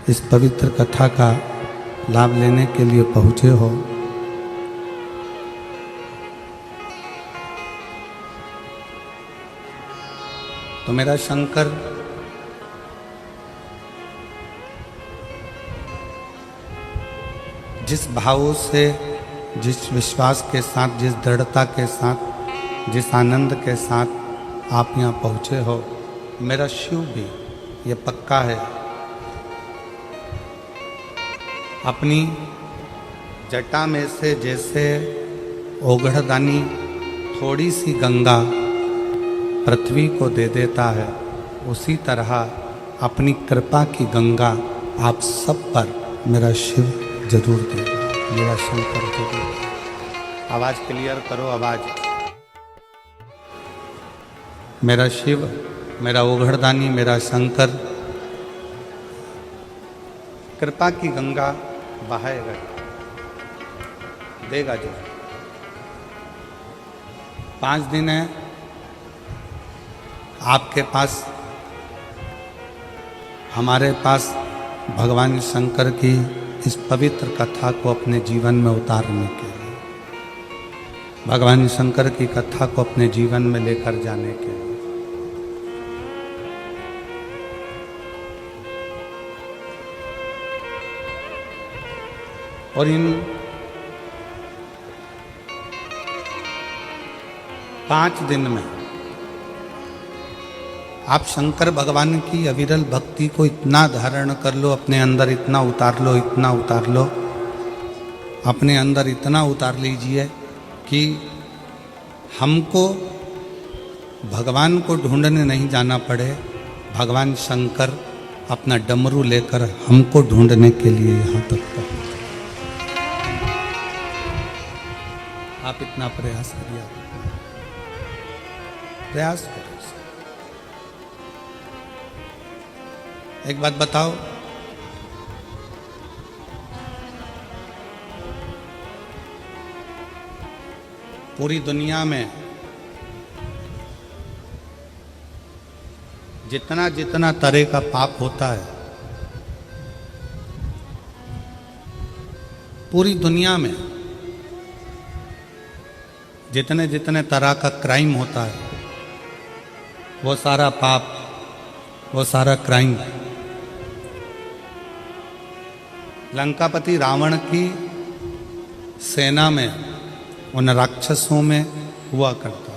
इस पवित्र कथा का लाभ लेने के लिए पहुँचे हो, तो मेरा शंकर जिस भाव से, जिस विश्वास के साथ, जिस दृढ़ता के साथ, जिस आनंद के साथ आप यहाँ पहुँचे हो, मेरा शिव भी ये पक्का है, अपनी जटा में से जैसे ओघड़दानी थोड़ी सी गंगा पृथ्वी को दे देता है, उसी तरह अपनी कृपा की गंगा आप सब पर मेरा शिव जरूर देगा, मेरा शंकर जरूर। आवाज़ क्लियर करो, आवाज़। मेरा शिव, मेरा ओघड़दानी, मेरा शंकर कृपा की गंगा बहाएगा, देगा जो। 5 दिन है आपके पास, हमारे पास भगवान शंकर की इस पवित्र कथा को अपने जीवन में उतारने के लिए, भगवान शंकर की कथा को अपने जीवन में लेकर जाने के लिए। और इन 5 दिन में आप शंकर भगवान की अविरल भक्ति को इतना धारण कर लो, अपने अंदर इतना उतार लो, इतना उतार लो, अपने अंदर इतना उतार लीजिए कि हमको भगवान को ढूंढने नहीं जाना पड़े, भगवान शंकर अपना डमरू लेकर हमको ढूंढने के लिए यहाँ तक पहुँचे। आप इतना प्रयास करिए, प्रयास करो। एक बात बताओ, पूरी दुनिया में जितना जितना तरह का पाप होता है, पूरी दुनिया में जितने जितने तरह का क्राइम होता है, वो सारा पाप, वो सारा क्राइम लंकापति रावण की सेना में, उन राक्षसों में हुआ करता था।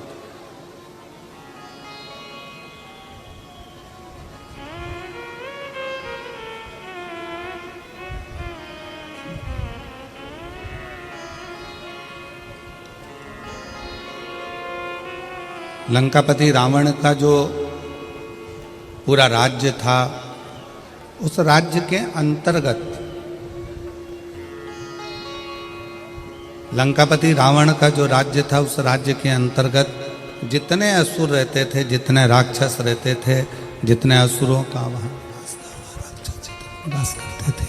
लंकापति रावण का जो पूरा राज्य था, उस राज्य के अंतर्गत, लंकापति रावण का जो राज्य था, उस राज्य के अंतर्गत जितने असुर रहते थे, जितने राक्षस रहते थे, जितने असुरों का वहाँ निवास करते थे,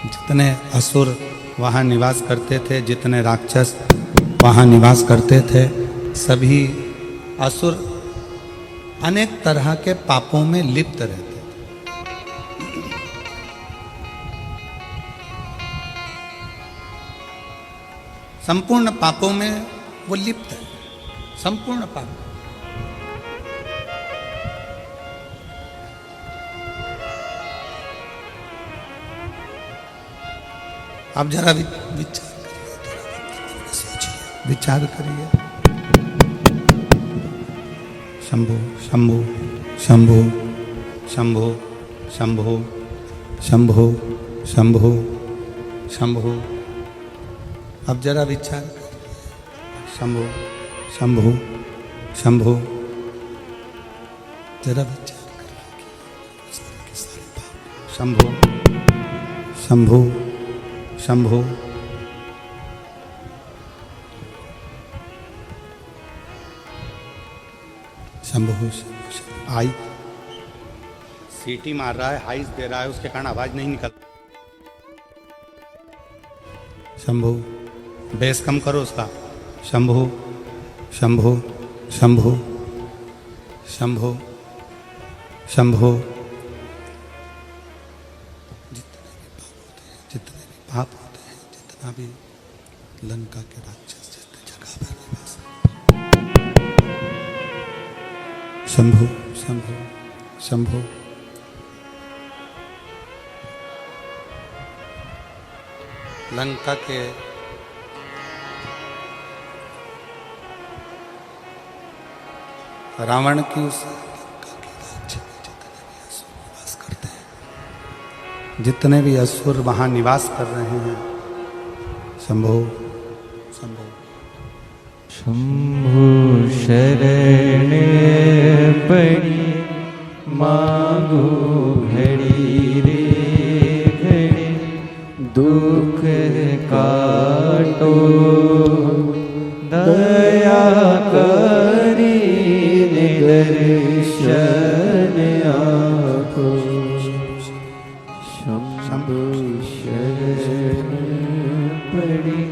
जितने असुर वहाँ निवास करते थे, जितने राक्षस वहाँ निवास करते थे, सभी असुर अनेक तरह के पापों में लिप्त रहते थे। संपूर्ण पापों में वो लिप्त है, संपूर्ण पाप। आप जरा विचार करिए, विचार करिए। शंभो शंभो शंभो शंभो शंभो शंभो शंभो शंभो। अब जरा विचार, शंभो शंभो शंभो, जरा विचार करिए। शंभो शंभो शंभो। शंभो शंभो। आई सीटी मार रहा है, हाइस दे रहा है, उसके कारण आवाज नहीं निकल। शंभो, बेस कम करो उसका। शंभो शंभो शंभो शंभो शंभो जितने भी पाप होते हैं, जितना भी लंका के राक्षस जितने जगह पर निवास शंभु शंभु शंभु लंका के रावण की उस लंका के राज्य में जितने भी असुर निवास करते हैं, जितने भी असुर वहां निवास कर रहे हैं, शंभो शंभो शंभु शरण पड़ी मांगो घड़ी रे घड़ी दुख काटो दया करी दर्शन आको शंभु शरण पड़ी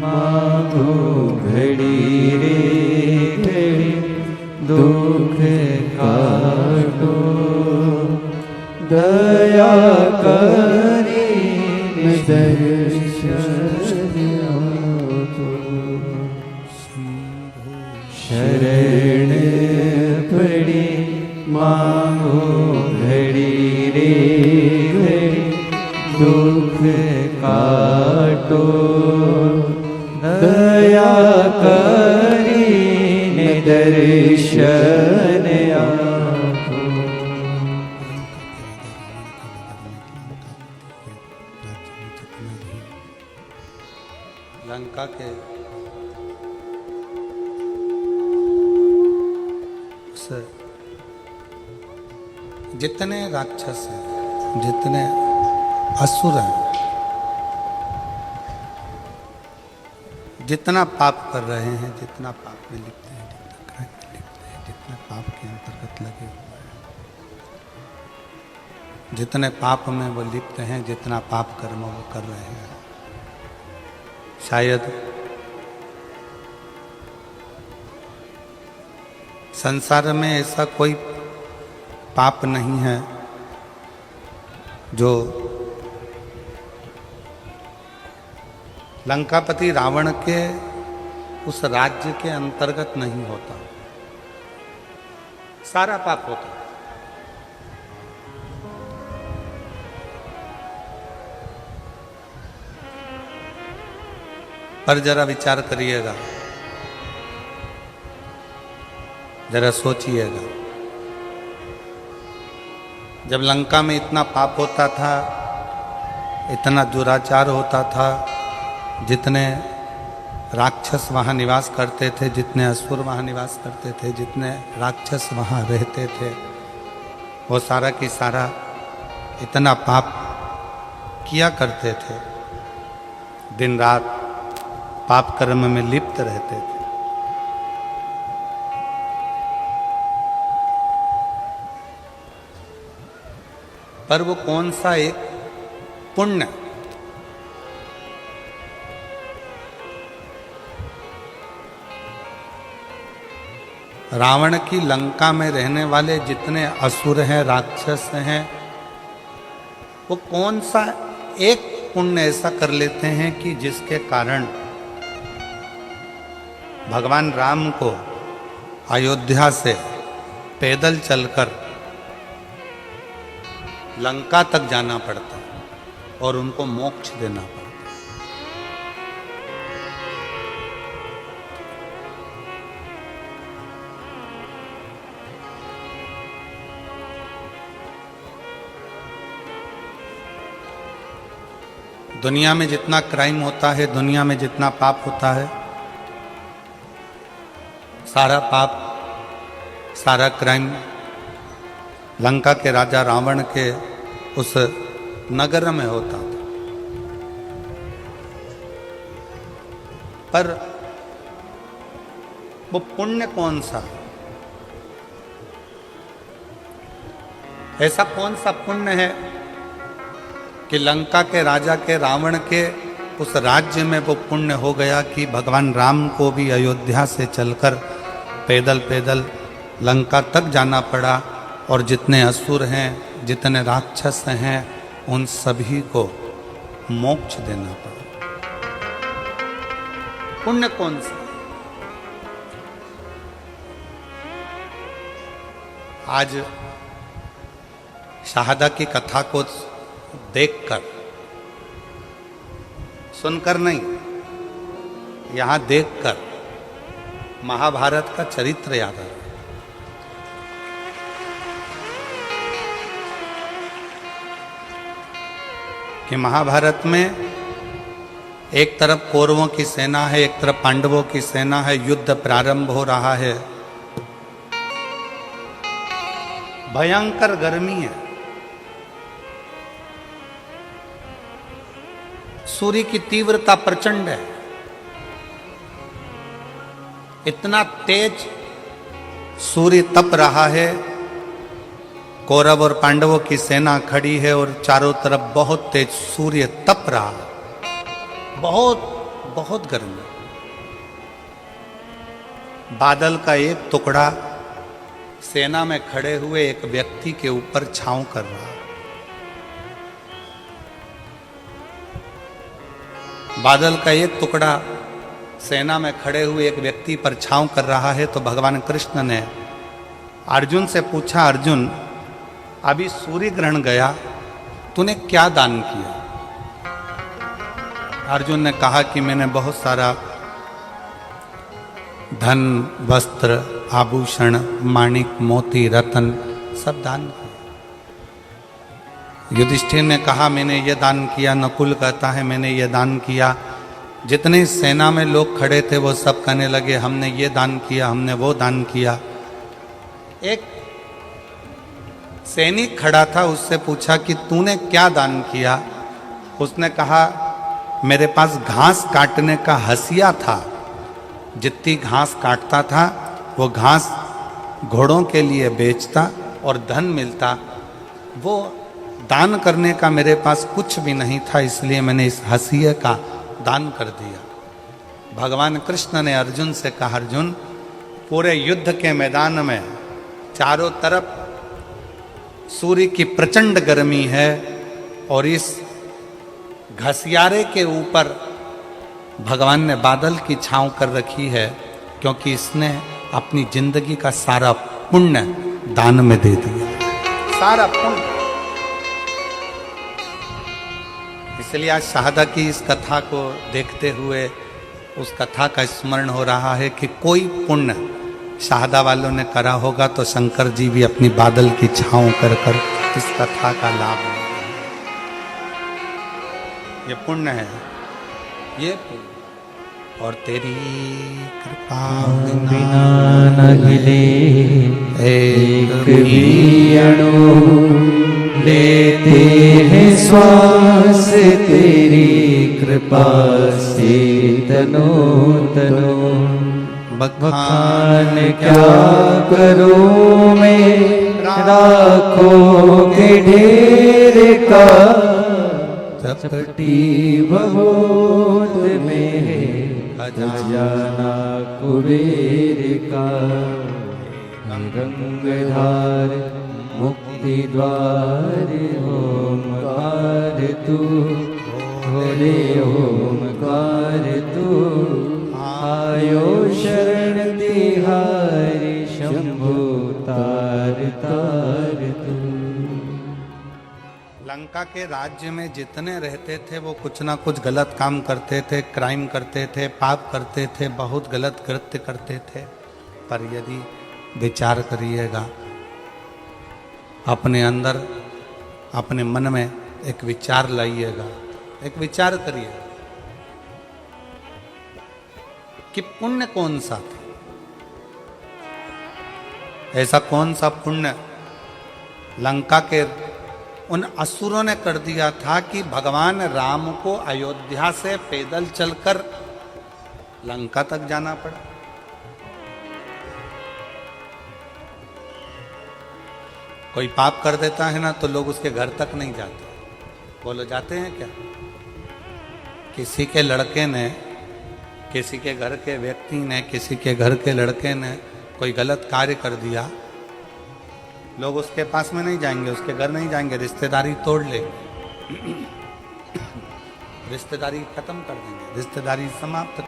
मांगो घड़ी रे घड़ी दुख काटो दया करी दर्शन आको शरण पड़ी मांगो घड़ी रे घड़ी दुख काटो दया करी दर्शन आको लंका के जितने राक्षस हैं, जितने असुर हैं, जितना पाप कर रहे हैं, जितना पाप में लिप्त हैं, जितना क्राइम में लिप्त हैं, जितने पाप के अंतर्गत लगे हुए हैं, जितने पाप में वो लिप्त हैं, जितना पाप कर्म वो कर रहे हैं, शायद संसार में ऐसा कोई पाप नहीं है जो लंकापति रावण के उस राज्य के अंतर्गत नहीं होता। सारा पाप होता है। पर जरा विचार करिएगा, जरा सोचिएगा, जब लंका में इतना पाप होता था, इतना दुराचार होता था, जितने राक्षस वहाँ निवास करते थे, जितने असुर वहाँ निवास करते थे, जितने राक्षस वहाँ रहते थे, वो सारा की सारा इतना पाप किया करते थे, दिन रात पाप कर्म में लिप्त रहते थे। पर वो कौन सा एक पुण्य, रावण की लंका में रहने वाले जितने असुर हैं, राक्षस हैं, वो कौन सा एक पुण्य ऐसा कर लेते हैं कि जिसके कारण भगवान राम को अयोध्या से पैदल चलकर लंका तक जाना पड़ता और उनको मोक्ष देना पड़ता। दुनिया में जितना क्राइम होता है, दुनिया में जितना पाप होता है, सारा पाप, सारा क्राइम लंका के राजा रावण के उस नगर में होता था। पर वो पुण्य कौन सा, ऐसा कौन सा पुण्य है कि लंका के राजा के रावण के उस राज्य में वो पुण्य हो गया कि भगवान राम को भी अयोध्या से चलकर पैदल पैदल लंका तक जाना पड़ा, और जितने असुर हैं, जितने राक्षस हैं, उन सभी को मोक्ष देना पड़ा। पुण्य कौन सा? आज शहादा की कथा को देखकर, सुनकर नहीं, यहां देखकर महाभारत का चरित्र याद आ रहा है। कि महाभारत में एक तरफ कौरवों की सेना है, एक तरफ पांडवों की सेना है, युद्ध प्रारंभ हो रहा है, भयंकर गर्मी है, सूर्य की तीव्रता प्रचंड है, इतना तेज सूर्य तप रहा है, कौरव और पांडवों की सेना खड़ी है और चारों तरफ बहुत तेज सूर्य तप रहा है, बहुत बहुत गर्मी। बादल का एक टुकड़ा सेना में खड़े हुए एक व्यक्ति के ऊपर छांव कर रहा है। बादल का एक टुकड़ा सेना में खड़े हुए एक व्यक्ति पर छांव कर रहा है। तो भगवान कृष्ण ने अर्जुन से पूछा, अर्जुन अभी सूर्य ग्रहण गया, तूने क्या दान किया? अर्जुन ने कहा कि मैंने बहुत सारा धन, वस्त्र, आभूषण, माणिक, मोती, रतन सब दान किया। युधिष्ठिर ने कहा मैंने ये दान किया। नकुल कहता है मैंने ये दान किया। जितने सेना में लोग खड़े थे वो सब कहने लगे हमने ये दान किया, हमने वो दान किया। एक सैनिक खड़ा था, उससे पूछा कि तूने क्या दान किया? उसने कहा मेरे पास घास काटने का हसिया था, जितनी घास काटता था वो घास घोड़ों के लिए बेचता और धन मिलता, वो दान करने का मेरे पास कुछ भी नहीं था, इसलिए मैंने इस हसिये का दान कर दिया। भगवान कृष्ण ने अर्जुन से कहा, अर्जुन पूरे युद्ध के मैदान में चारों तरफ सूर्य की प्रचंड गर्मी है और इस घसियारे के ऊपर भगवान ने बादल की छांव कर रखी है, क्योंकि इसने अपनी जिंदगी का सारा पुण्य दान में दे दिया, सारा पुण्य। इसलिए आज शहादा की इस कथा को देखते हुए उस कथा का स्मरण हो रहा है कि कोई पुण्य शहादा वालों ने करा होगा तो शंकर जी भी अपनी बादल की छांव कर कर इस कथा का लाभ लेंगे। ये पुण्य है, ये पुण्य। और तेरी कृपा बिना न हिले एक भी अणु, लेते हैं श्वास तेरी कृपा से तनो तनो। बखान क्या करूं मैं राखों के ढेर का, चपटी भगोत में खजाना कुबेर का। गंगाधार मुक्ति द्वार ओमकार तू, भोले ओमकार तू। आयो शरण तिहारी शंभु तार तार तू। लंका के राज्य में जितने रहते थे वो कुछ ना कुछ गलत काम करते थे, क्राइम करते थे, पाप करते थे, बहुत गलत कृत्य करते थे। पर यदि विचार करिएगा, अपने अंदर अपने मन में एक विचार लाइएगा, एक विचार करिए कि पुण्य कौन सा था, ऐसा कौन सा पुण्य लंका के उन असुरों ने कर दिया था कि भगवान राम को अयोध्या से पैदल चलकर लंका तक जाना पड़ा। कोई पाप कर देता है ना तो लोग उसके घर तक नहीं जाते। बोलो जाते हैं क्या? किसी के लड़के ने, किसी के घर के व्यक्ति ने, किसी के घर के लड़के ने कोई गलत कार्य कर दिया, लोग उसके पास में नहीं जाएंगे, उसके घर नहीं जाएंगे, रिश्तेदारी तोड़ लेंगे। रिश्तेदारी खत्म कर देंगे, रिश्तेदारी समाप्त,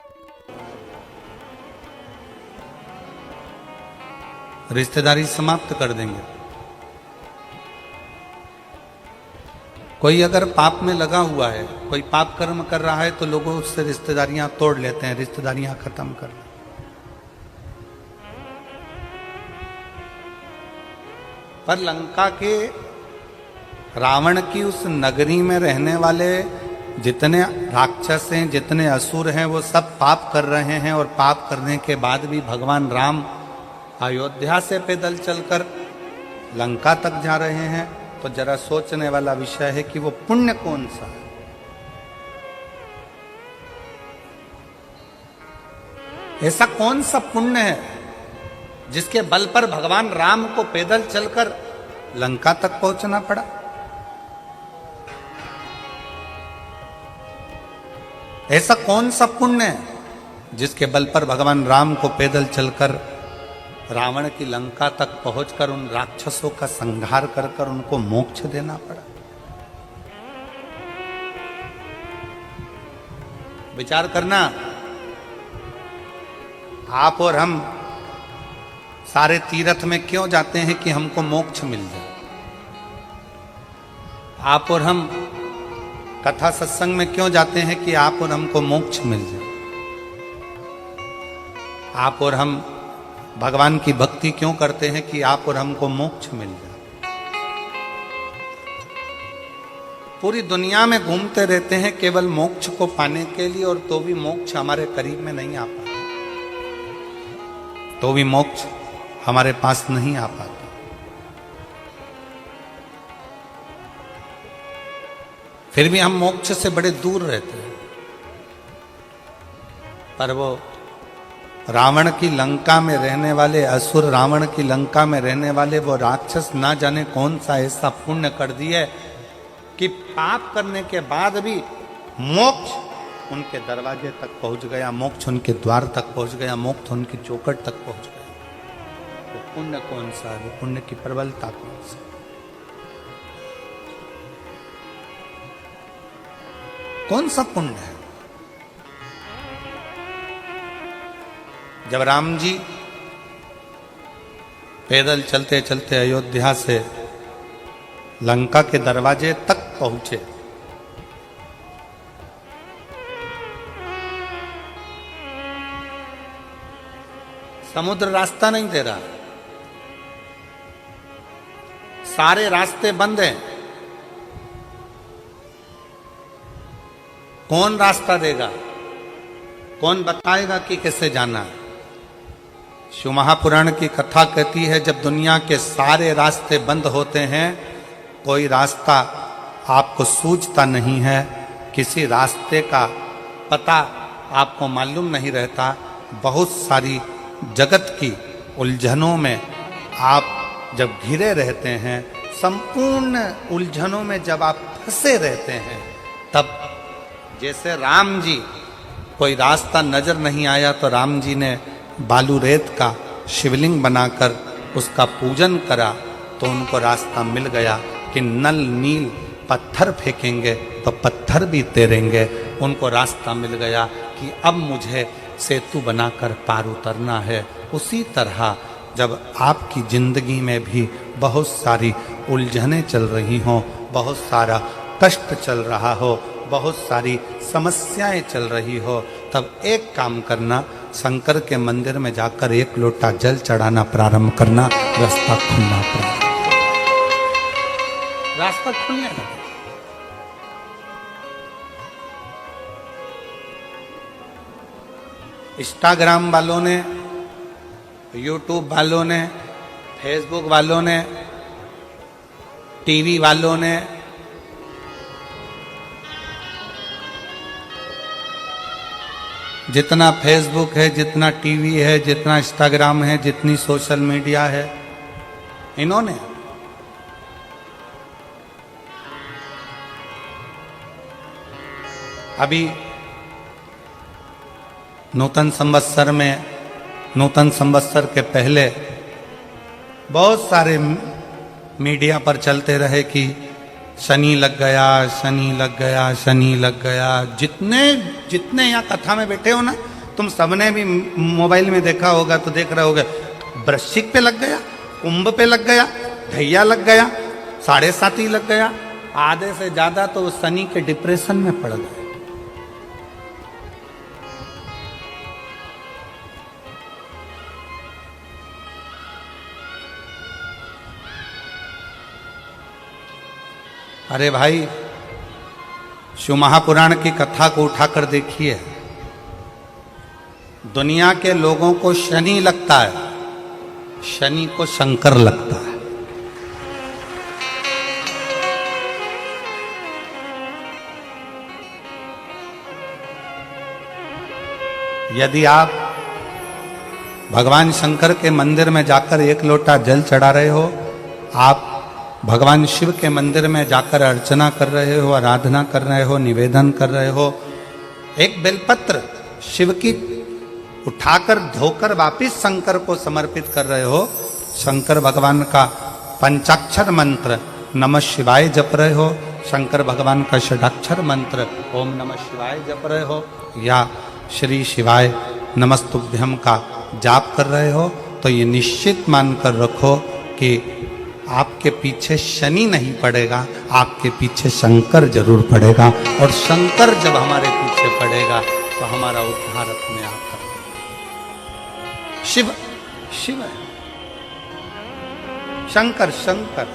रिश्तेदारी समाप्त कर देंगे। कोई अगर पाप में लगा हुआ है, कोई पाप कर्म कर रहा है, तो लोगों उससे रिश्तेदारियां तोड़ लेते हैं, रिश्तेदारियां खत्म कर लेते हैं। पर लंका के रावण की उस नगरी में रहने वाले जितने राक्षस हैं, जितने असुर हैं, वो सब पाप कर रहे हैं, और पाप करने के बाद भी भगवान राम अयोध्या से पैदल चलकर लंका तक जा रहे हैं। तो जरा सोचने वाला विषय है कि वो पुण्य कौन सा है। ऐसा कौन सा पुण्य है जिसके बल पर भगवान राम को पैदल चलकर लंका तक पहुंचना पड़ा। ऐसा कौन सा पुण्य है जिसके बल पर भगवान राम को पैदल चलकर रावण की लंका तक पहुंचकर उन राक्षसों का संहार कर कर उनको मोक्ष देना पड़ा। विचार करना, आप और हम सारे तीर्थ में क्यों जाते हैं कि हमको मोक्ष मिल जाए। आप और हम कथा सत्संग में क्यों जाते हैं कि आप और हमको मोक्ष मिल जाए। आप और हम भगवान की भक्ति क्यों करते हैं कि आप और हमको मोक्ष मिल जाए। पूरी दुनिया में घूमते रहते हैं केवल मोक्ष को पाने के लिए, और तो भी मोक्ष हमारे करीब में नहीं आ पाता, तो भी मोक्ष हमारे पास नहीं आ पाता। फिर भी हम मोक्ष से बड़े दूर रहते हैं। पर वो रावण की लंका में रहने वाले असुर, रावण की लंका में रहने वाले वो राक्षस ना जाने कौन सा ऐसा पुण्य कर दिए कि पाप करने के बाद भी मोक्ष उनके दरवाजे तक पहुंच गया, मोक्ष उनके द्वार तक पहुंच गया, मोक्ष उनकी चौखट तक पहुंच गया। वो पुण्य कौन सा है, वो पुण्य की प्रबलता कौन सी। कौन सा पुण्य है। जब राम जी पैदल चलते चलते अयोध्या से लंका के दरवाजे तक पहुंचे, समुद्र रास्ता नहीं दे रहा, सारे रास्ते बंद हैं। कौन रास्ता देगा, कौन बताएगा कि कैसे जाना है। शिव महापुराण की कथा कहती है, जब दुनिया के सारे रास्ते बंद होते हैं, कोई रास्ता आपको सूझता नहीं है, किसी रास्ते का पता आपको मालूम नहीं रहता, बहुत सारी जगत की उलझनों में आप जब घिरे रहते हैं, संपूर्ण उलझनों में जब आप फंसे रहते हैं, तब जैसे राम जी कोई रास्ता नजर नहीं आया तो राम जी ने बालू रेत का शिवलिंग बनाकर उसका पूजन करा, तो उनको रास्ता मिल गया कि नल नील पत्थर फेंकेंगे तो पत्थर भी तैरेंगे। उनको रास्ता मिल गया कि अब मुझे सेतु बनाकर पार उतरना है। उसी तरह जब आपकी जिंदगी में भी बहुत सारी उलझनें चल रही हों, बहुत सारा कष्ट चल रहा हो, बहुत सारी समस्याएं चल रही हो, तब एक काम करना, शंकर के मंदिर में जाकर एक लोटा जल चढ़ाना प्रारंभ करना, रास्ता खुलना प्रारंभ, रास्ता खुलने लगा। इंस्टाग्राम वालों ने, यूट्यूब वालों ने, फेसबुक वालों ने, टीवी वालों ने, जितना फेसबुक है, जितना टीवी है, जितना इंस्टाग्राम है, जितनी सोशल मीडिया है, इन्होंने अभी नूतन संवत्सर में, नूतन संवत्सर के पहले बहुत सारे मीडिया पर चलते रहे कि शनि लग गया, शनि लग गया, शनि लग गया। जितने जितने यहाँ कथा में बैठे हो ना, तुम सबने भी मोबाइल में देखा होगा तो देख रहे होगे, वृश्चिक पे लग गया, कुंभ पे लग गया, ढैया लग गया, 7.5 लग गया, आधे से ज्यादा तो शनि के डिप्रेशन में पड़ गए। अरे भाई, शिव महापुराण की कथा को उठाकर देखिए। दुनिया के लोगों को शनि लगता है, शनि को शंकर लगता है। यदि आप भगवान शंकर के मंदिर में जाकर 1 लोटा जल चढ़ा रहे हो, आप भगवान शिव के मंदिर में जाकर अर्चना कर रहे हो, आराधना कर रहे हो, निवेदन कर रहे हो, एक बेलपत्र शिव की उठाकर धोकर वापिस शंकर को समर्पित कर रहे हो, शंकर भगवान का पंचाक्षर मंत्र नमः शिवाय जप रहे हो, शंकर भगवान का षडाक्षर मंत्र ओम नमः शिवाय जप रहे हो, या श्री शिवाय नमस्तुभ्यम का जाप कर रहे हो, तो ये निश्चित मानकर रखो कि आपके पीछे शनि नहीं पड़ेगा, आपके पीछे शंकर जरूर पड़ेगा। और शंकर जब हमारे पीछे पड़ेगा तो हमारा उद्धार अपने आप करेगा। शिव शिव है, शंकर शंकर।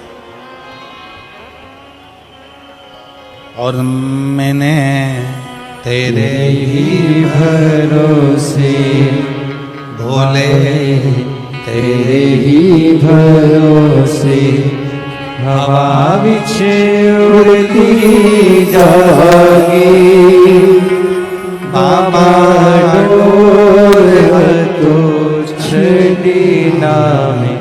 और मैंने तेरे ही भरोसे भोले, तेरे ही भरोसे हवा बिछे उड़ती जागी, बाबा डोर तो छड़ी नामे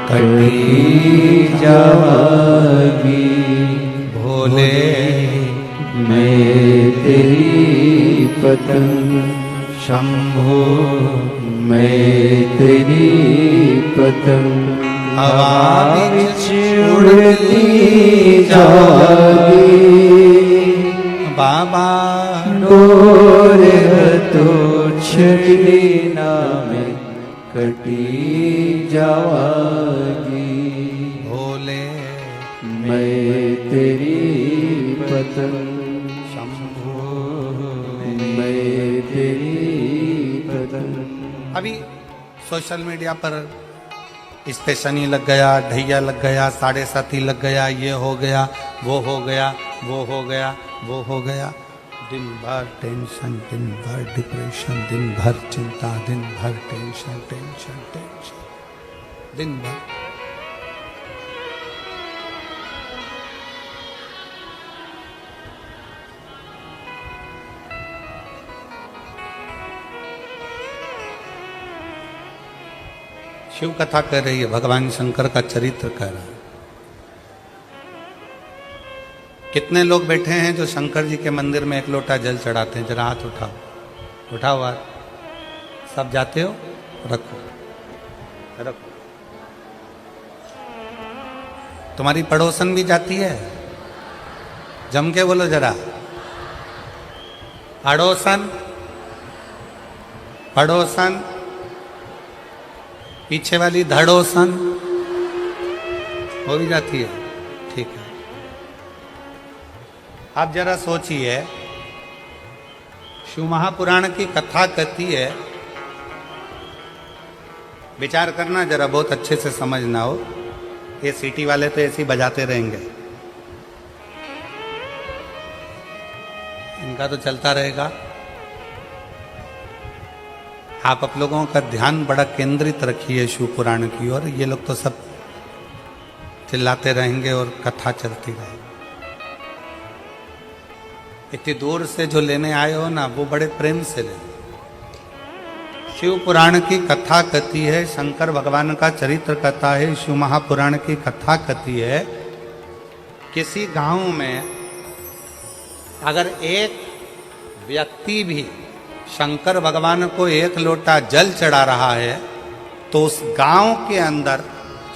कटी जागी। भोले मैं तेरी पतंग शंभो, मैं तेरी पतंग हवा बिच उड़ती जागी, बाबा डोर तो छड़ी नामे कटी जागी। भोले मैं तेरी पतंग शंभो, मैं तेरी पतंग। अभी सोशल मीडिया पर इस पे शनि लग गया, ढैया लग गया, 7.5 लग गया, ये हो गया, वो हो गया, वो हो गया, वो हो गया। दिन भर टेंशन, दिन भर डिप्रेशन, दिन भर चिंता, दिन भर टेंशन टेंशन टेंशन, दिन भर। शिव कथा कह रही है, भगवान शंकर का चरित्र कह रहा है। कितने लोग बैठे हैं जो शंकर जी के मंदिर में 1 लोटा जल चढ़ाते हैं? जरा हाथ उठाओ, उठाओ हाथ। सब जाते हो? रखो रखो। तुम्हारी पड़ोसन भी जाती है? जम के बोलो जरा, पड़ोसन पड़ोसन। पीछे वाली धड़ोसन हो भी जाती है, ठीक है। आप जरा सोचिए, शिव महापुराण की कथा कहती है, विचार करना जरा, बहुत अच्छे से समझना हो। ये सिटी वाले तो ऐसे ही बजाते रहेंगे, इनका तो चलता रहेगा। आप लोगों का ध्यान बड़ा केंद्रित रखिए शिव पुराण की ओर। ये लोग तो सब चिल्लाते रहेंगे और कथा चलती रहेगी। इतनी दूर से जो लेने आए हो ना, वो बड़े प्रेम से ले। शिव पुराण की कथा कहती है, शंकर भगवान का चरित्र कथा है, शिव महापुराण की कथा कहती है, किसी गांव में अगर एक व्यक्ति भी शंकर भगवान को 1 लोटा जल चढ़ा रहा है, तो उस गांव के अंदर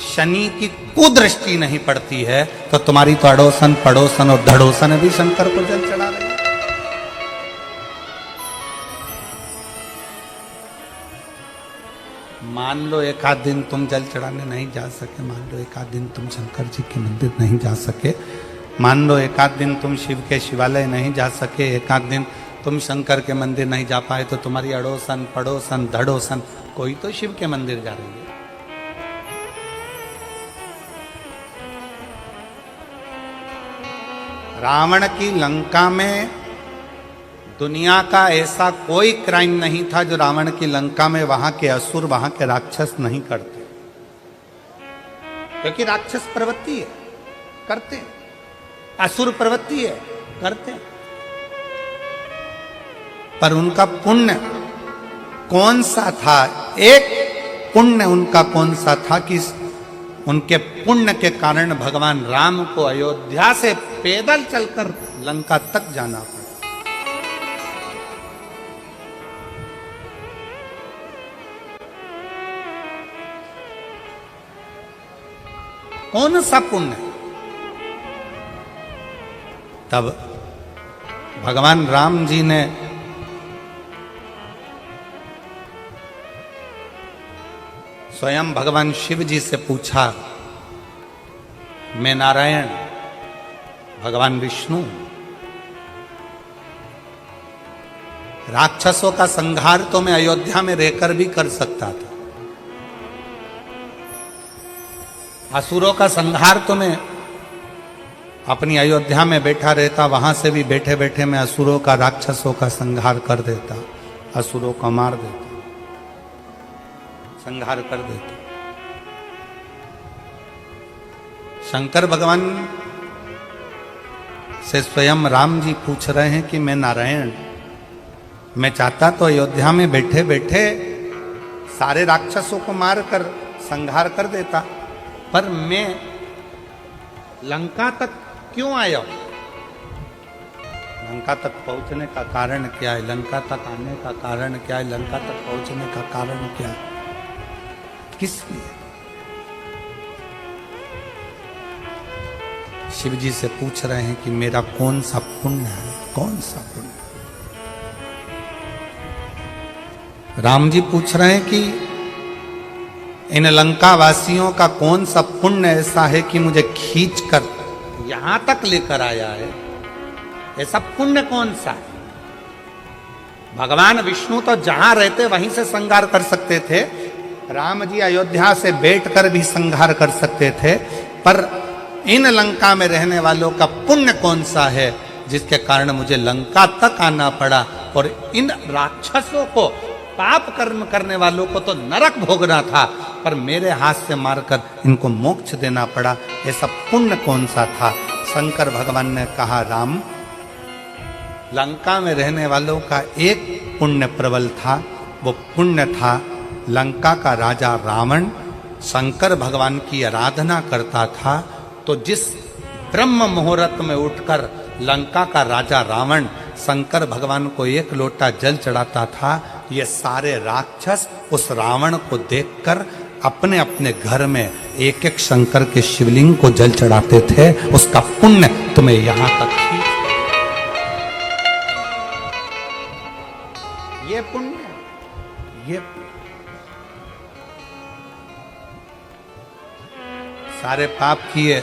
शनि की कुदृष्टि नहीं पड़ती है तो तुम्हारी तो अड़ोसन पड़ोसन और धड़ोसन भी शंकर को जल चढ़ा रहे हैं। मान लो एक आध दिन तुम जल चढ़ाने नहीं जा सके, मान लो एक आध दिन तुम शंकर जी के मंदिर नहीं जा सके, मान लो एक आध दिन तुम शिव के शिवालय नहीं जा सके, एक आध दिन तुम शंकर के मंदिर नहीं जा पाए, तो तुम्हारी अड़ोसन पड़ोसन धड़ोसन कोई तो शिव के मंदिर जा रही है। रावण की लंका में दुनिया का ऐसा कोई क्राइम नहीं था जो रावण की लंका में वहां के असुर वहां के राक्षस नहीं करते, क्योंकि राक्षस प्रवृत्ति है करते, असुर प्रवृत्ति है करते, पर उनका पुण्य कौन सा था? एक पुण्य उनका कौन सा था कि उनके पुण्य के कारण भगवान राम को अयोध्या से पैदल चलकर लंका तक जाना पड़ा। कौन सा पुण्य? तब भगवान राम जी ने स्वयं भगवान शिव जी से पूछा, मैं नारायण भगवान विष्णु राक्षसों का संहार तो मैं अयोध्या में रहकर भी कर सकता था, असुरों का संहार तो मैं अपनी अयोध्या में बैठा रहता, वहां से भी बैठे बैठे मैं असुरों का राक्षसों का संहार कर देता, असुरों को मार देता, संहार कर देता। शंकर भगवान से स्वयं राम जी पूछ रहे हैं कि मैं नारायण, मैं चाहता तो अयोध्या में बैठे बैठे सारे राक्षसों को मारकर संहार कर देता, पर मैं लंका तक क्यों आया? लंका तक पहुंचने का कारण क्या है? लंका तक आने का कारण क्या है? लंका तक पहुंचने का कारण क्या है? किस लिए? शिव जी से पूछ रहे हैं कि मेरा कौन सा पुण्य है, कौन सा पुण्य? राम जी पूछ रहे हैं कि इन लंका वासियों का कौन सा पुण्य ऐसा है कि मुझे खींचकर यहां तक लेकर आया है? ऐसा पुण्य कौन सा है? भगवान विष्णु तो जहां रहते वहीं से संहार कर सकते थे, राम जी अयोध्या से बैठकर भी संहार कर सकते थे, पर इन लंका में रहने वालों का पुण्य कौन सा है जिसके कारण मुझे लंका तक आना पड़ा, और इन राक्षसों को पाप कर्म करने वालों को तो नरक भोगना था, पर मेरे हाथ से मारकर इनको मोक्ष देना पड़ा, ऐसा पुण्य कौन सा था? शंकर भगवान ने कहा, राम, लंका में रहने वालों का एक पुण्य प्रबल था, वो पुण्य था लंका का राजा रावण शंकर भगवान की आराधना करता था, तो जिस ब्रह्म मुहूर्त में उठकर लंका का राजा रावण शंकर भगवान को एक लोटा जल चढ़ाता था, ये सारे राक्षस उस रावण को देखकर अपने अपने घर में एक एक शंकर के शिवलिंग को जल चढ़ाते थे। उसका पुण्य तुम्हें यहां तक खींच, ये पुण्य, ये सारे पाप किए,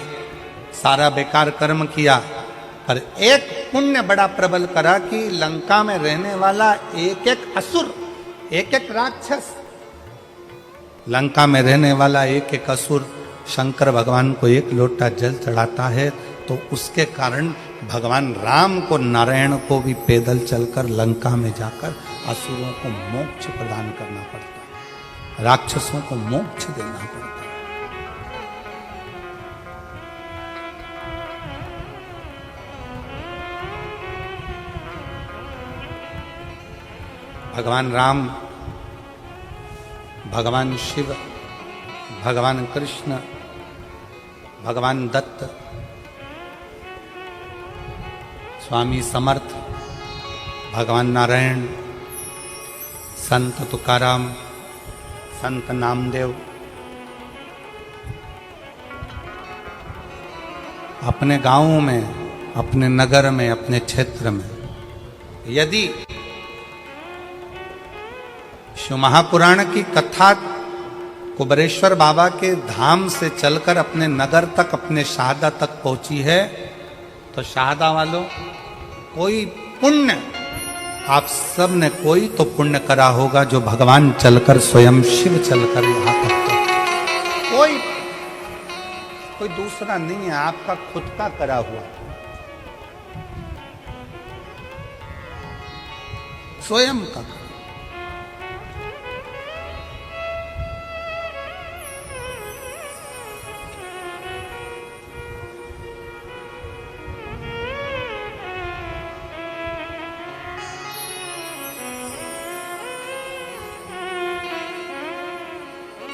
सारा बेकार कर्म किया, पर एक पुण्य बड़ा प्रबल करा कि लंका में रहने वाला एक एक असुर, एक एक राक्षस, लंका में रहने वाला एक एक असुर शंकर भगवान को एक लोटा जल चढ़ाता है, तो उसके कारण भगवान राम को, नारायण को भी पैदल चलकर लंका में जाकर असुरों को मोक्ष प्रदान करना पड़ता है, राक्षसों को मोक्ष देना पड़ता है। भगवान राम, भगवान शिव, भगवान कृष्ण, भगवान दत्त, स्वामी समर्थ, भगवान नारायण, संत तुकाराम, संत नामदेव, अपने गांव में, अपने नगर में, अपने क्षेत्र में यदि शिव महापुराण की कथा कुबरेश्वर बाबा के धाम से चलकर अपने नगर तक, अपने शाहदा तक पहुंची है, तो शाहदा वालों कोई पुण्य, आप सब ने कोई तो पुण्य करा होगा जो भगवान चलकर, स्वयं शिव चलकर यहां तक कोई दूसरा नहीं है, आपका खुद का करा हुआ, स्वयं का।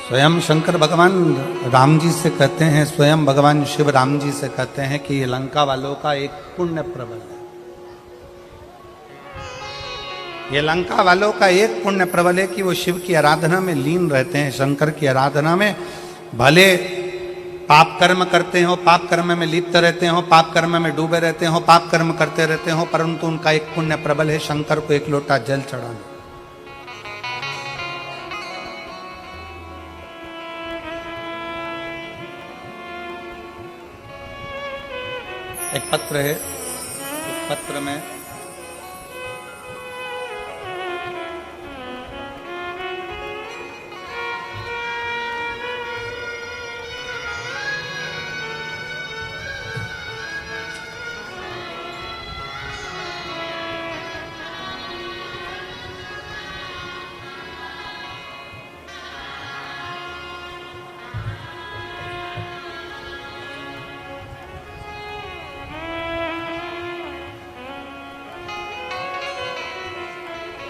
स्वयं शंकर भगवान राम जी से कहते हैं, स्वयं भगवान शिव राम जी से कहते हैं कि ये लंका वालों का एक पुण्य प्रबल है। ये लंका वालों का एक पुण्य प्रबल है कि वो शिव की आराधना में लीन रहते हैं, शंकर की आराधना में। भले पाप कर्म करते हो, पाप कर्म में लिप्त रहते हो, पाप कर्म में डूबे रहते हो, पाप कर्म करते रहते हो, परंतु उनका एक पुण्य प्रबल है शंकर को एक लोटा जल चढ़ाना। एक पत्र है, उस पत्र में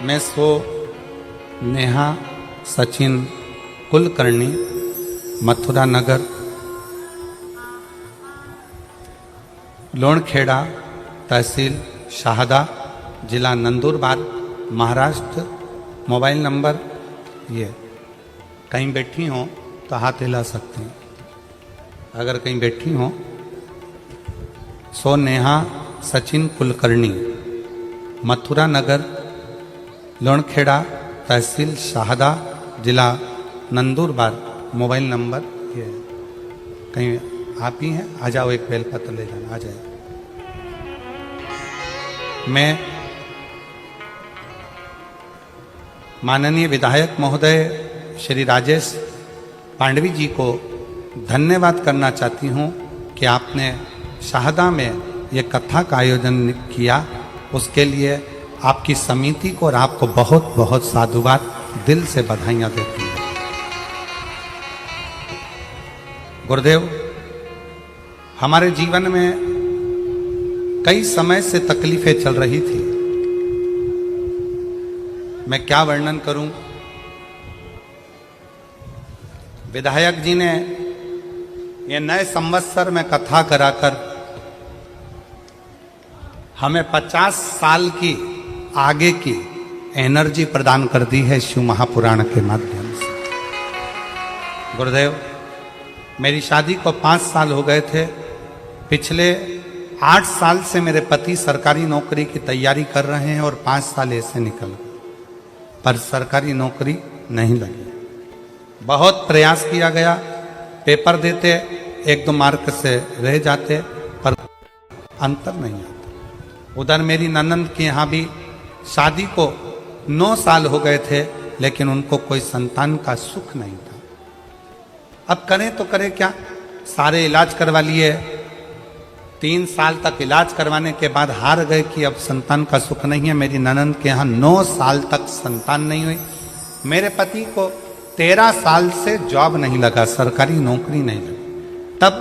मैं सो नेहा सचिन कुलकर्णी, मथुरा नगर, लोणखेड़ा, तहसील शाहदा, जिला नंदुरबार, महाराष्ट्र। मोबाइल नंबर ये, कहीं बैठी हो तो हाथ हिला सकते हैं, अगर कहीं बैठी हो। सो नेहा सचिन कुलकर्णी, मथुरा नगर, लोणखेड़ा, तहसील शाहदा, जिला नंदुरबार। मोबाइल नंबर ये, कहीं आप ही हैं, आ जाओ, एक बेलपत्र ले जाना, आ जाए। मैं माननीय विधायक महोदय श्री राजेश पांडवी जी को धन्यवाद करना चाहती हूँ कि आपने शाहदा में ये कथा का आयोजन किया, उसके लिए आपकी समिति को और आपको बहुत बहुत साधुवाद, दिल से बधाइयाँ देती हूँ। गुरुदेव, हमारे जीवन में कई समय से तकलीफें चल रही थी, मैं क्या वर्णन करूं। विधायक जी ने ये नए संवत्सर में कथा कराकर हमें 50 साल की आगे की एनर्जी प्रदान कर दी है शिव महापुराण के माध्यम से। गुरुदेव, मेरी शादी को 5 साल हो गए थे। पिछले 8 साल से मेरे पति सरकारी नौकरी की तैयारी कर रहे हैं और 5 साल ऐसे निकल गए, पर सरकारी नौकरी नहीं लगी। बहुत प्रयास किया गया, पेपर देते, 1-2 मार्क से रह जाते, पर अंतर नहीं आता। उधर मेरी ननंद के यहाँ भी शादी को 9 साल हो गए थे, लेकिन उनको कोई संतान का सुख नहीं था। अब करें तो करें क्या, सारे इलाज करवा लिए, 3 साल तक इलाज करवाने के बाद हार गए कि अब संतान का सुख नहीं है। मेरी ननंद के यहाँ 9 साल तक संतान नहीं हुई। मेरे पति को 13 साल से जॉब नहीं लगा, सरकारी नौकरी नहीं लगी। तब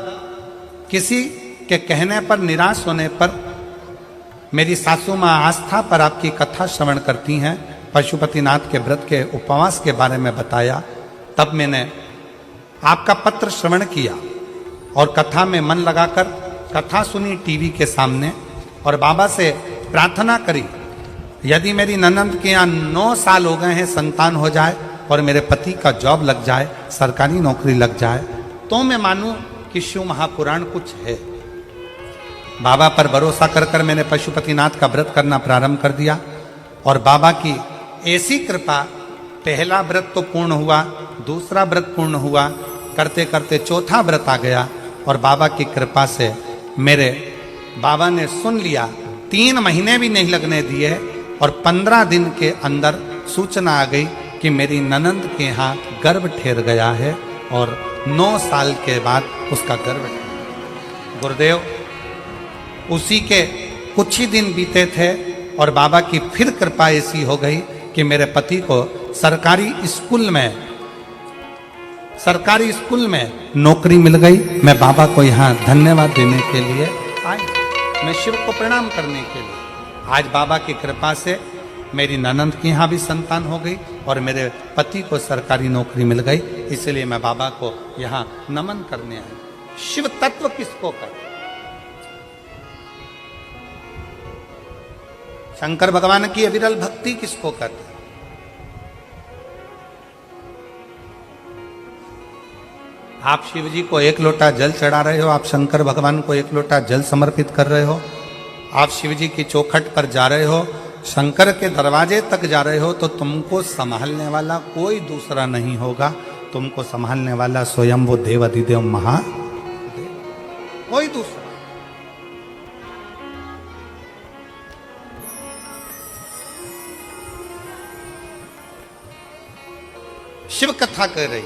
किसी के कहने पर, निराश होने पर, मेरी सासू माँ आस्था पर आपकी कथा श्रवण करती हैं, पशुपतिनाथ के व्रत के उपवास के बारे में बताया। तब मैंने आपका पत्र श्रवण किया और कथा में मन लगाकर कथा सुनी टीवी के सामने, और बाबा से प्रार्थना करी, यदि मेरी ननंद के यहाँ 9 साल हो गए हैं, संतान हो जाए और मेरे पति का जॉब लग जाए, सरकारी नौकरी लग जाए, तो मैं मानूं कि शिव महापुराण कुछ है। बाबा पर भरोसा कर कर मैंने पशुपतिनाथ का व्रत करना प्रारंभ कर दिया और बाबा की ऐसी कृपा, पहला व्रत तो पूर्ण हुआ, दूसरा व्रत पूर्ण हुआ, करते करते चौथा व्रत आ गया और बाबा की कृपा से मेरे बाबा ने सुन लिया। 3 महीने भी नहीं लगने दिए और 15 दिन के अंदर सूचना आ गई कि मेरी ननंद के यहाँ गर्भ ठहर गया है और 9 साल के बाद उसका गर्भ ठहर गया। गुरुदेव, उसी के कुछ ही दिन बीते थे और बाबा की फिर कृपा ऐसी हो गई कि मेरे पति को सरकारी स्कूल में नौकरी मिल गई। मैं बाबा को यहाँ धन्यवाद देने के लिए आया, मैं शिव को प्रणाम करने के लिए। आज बाबा की कृपा से मेरी ननंद के यहाँ भी संतान हो गई और मेरे पति को सरकारी नौकरी मिल गई, इसलिए मैं बाबा को यहाँ नमन करने आया। शिव तत्व किसको कहते? शंकर भगवान की अविरल भक्ति किसको कहते? आप शिव जी को 1 लोटा जल चढ़ा रहे हो, आप शंकर भगवान को 1 लोटा जल समर्पित कर रहे हो, आप शिव जी की चौखट पर जा रहे हो, शंकर के दरवाजे तक जा रहे हो, तो तुमको संभालने वाला कोई दूसरा नहीं होगा। तुमको संभालने वाला स्वयं वो देव अधिदेव महादेव, कोई दूसरा। शिव कथा कह रही,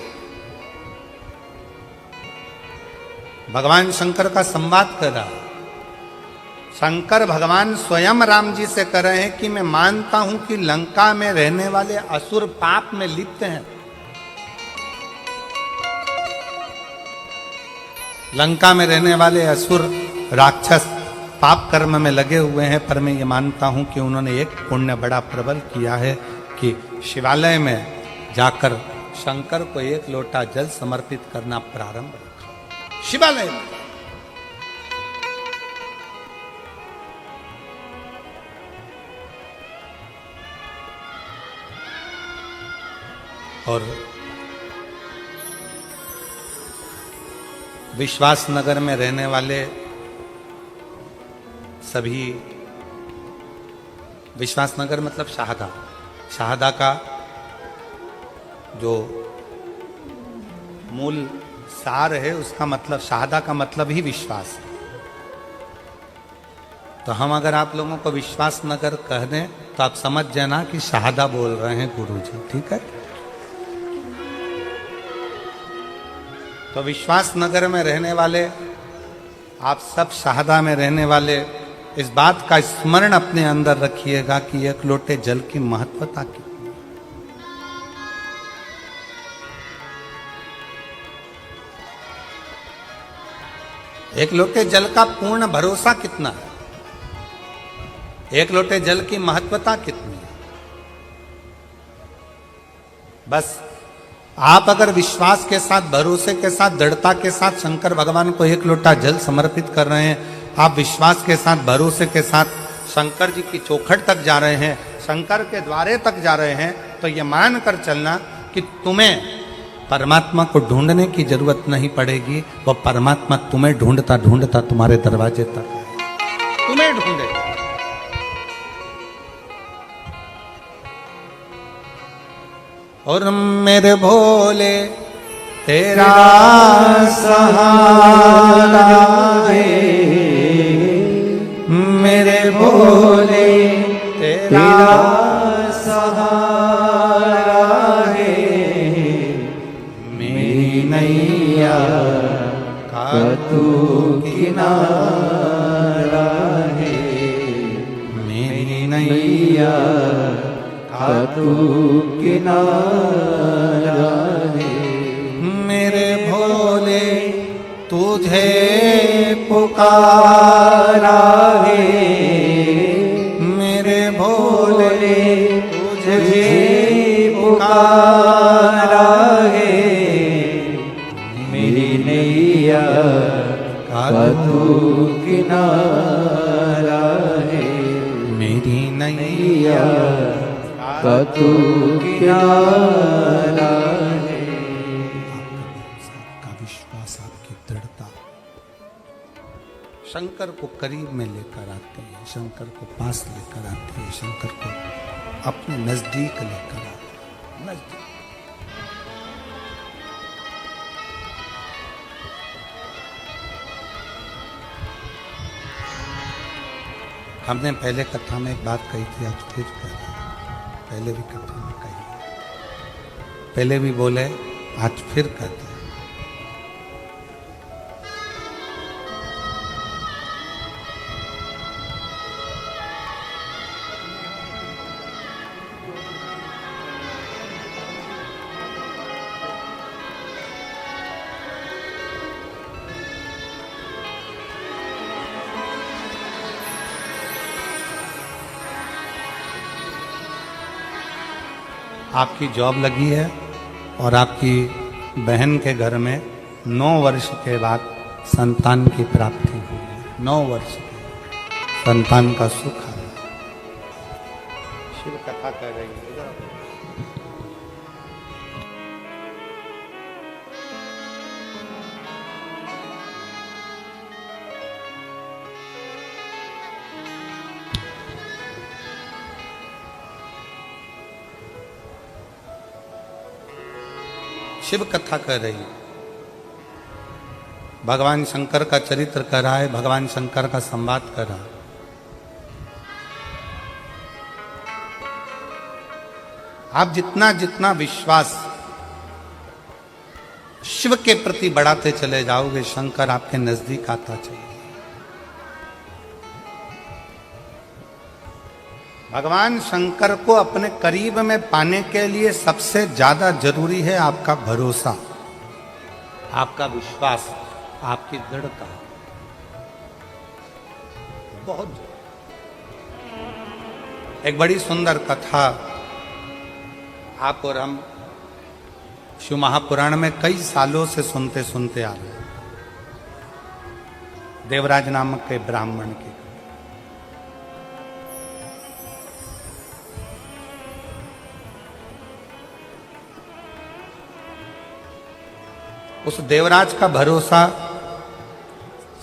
भगवान शंकर का संवाद कर रहा। शंकर भगवान स्वयं राम जी से कह रहे हैं कि मैं मानता हूं कि लंका में रहने वाले असुर पाप में लिप्त हैं, लंका में रहने वाले असुर राक्षस पाप कर्म में लगे हुए हैं, पर मैं ये मानता हूं कि उन्होंने एक पुण्य बड़ा प्रबल किया है कि शिवालय में जाकर शंकर को 1 लोटा जल समर्पित करना प्रारंभ रखा शिवालय में। और विश्वास नगर में रहने वाले सभी, विश्वास नगर मतलब शाहदा, शाहदा का जो मूल सार है उसका मतलब, शाहदा का मतलब ही विश्वास है। तो हम अगर आप लोगों को विश्वास नगर कह दें तो आप समझ जाना कि शाहदा बोल रहे हैं गुरुजी, ठीक है। तो विश्वास नगर में रहने वाले आप सब, शाहदा में रहने वाले, इस बात का स्मरण अपने अंदर रखिएगा कि 1 लोटे जल की महत्वता की। 1 लोटे जल का पूर्ण भरोसा कितना है, 1 लोटे जल की महत्वता कितनी है। बस आप अगर विश्वास के साथ, भरोसे के साथ, दृढ़ता के साथ शंकर भगवान को 1 लोटा जल समर्पित कर रहे हैं, आप विश्वास के साथ, भरोसे के साथ शंकर जी की चौखट तक जा रहे हैं, शंकर के द्वारे तक जा रहे हैं, तो ये मान कर चलना कि तुम्हें परमात्मा को ढूंढने की जरूरत नहीं पड़ेगी, वो परमात्मा तुम्हें ढूंढता ढूंढता तुम्हारे दरवाजे तक तुम्हें ढूंढे। और मेरे भोले तेरा सहारा है, मेरे भोले तेरा सहारा है, मेरी नैया का तू किनारा है, मेरी नैया का तू किनारा है। मेरे भोले तुझे पुकारा है, मेरे भोले तुझे पुकारा है, मेरी नैया का तू किनारा है, मेरी नैया का तू किनारा है। आपका विश्वास, आपकी दृढ़ता शंकर को करीब में लेकर आते हैं, शंकर को पास लेकर आते हैं, शंकर को अपने नजदीक लेकर आते हैं। नजदीक हमने पहले कथा में एक बात कही थी, आज फिर कह रहे हैं। पहले भी कथा में कही, पहले भी बोले, आज फिर कहते हैं। आपकी जॉब लगी है और आपकी बहन के घर में 9 वर्ष के बाद संतान की प्राप्ति हुई है। 9 वर्ष के संतान का सुख आया। शिव कथा कह रही है। शिव कथा कर रही है। भगवान शंकर का चरित्र कर रहा है, भगवान शंकर का संवाद कर रहा है। आप जितना जितना विश्वास शिव के प्रति बढ़ाते चले जाओगे, शंकर आपके नजदीक आता चले। भगवान शंकर को अपने करीब में पाने के लिए सबसे ज्यादा जरूरी है आपका भरोसा, आपका विश्वास, आपकी दृढ़ता। बहुत एक बड़ी सुंदर कथा आप और हम शिव महापुराण में कई सालों से सुनते सुनते आ रहे हैं। देवराज नामक के ब्राह्मण की। उस देवराज का भरोसा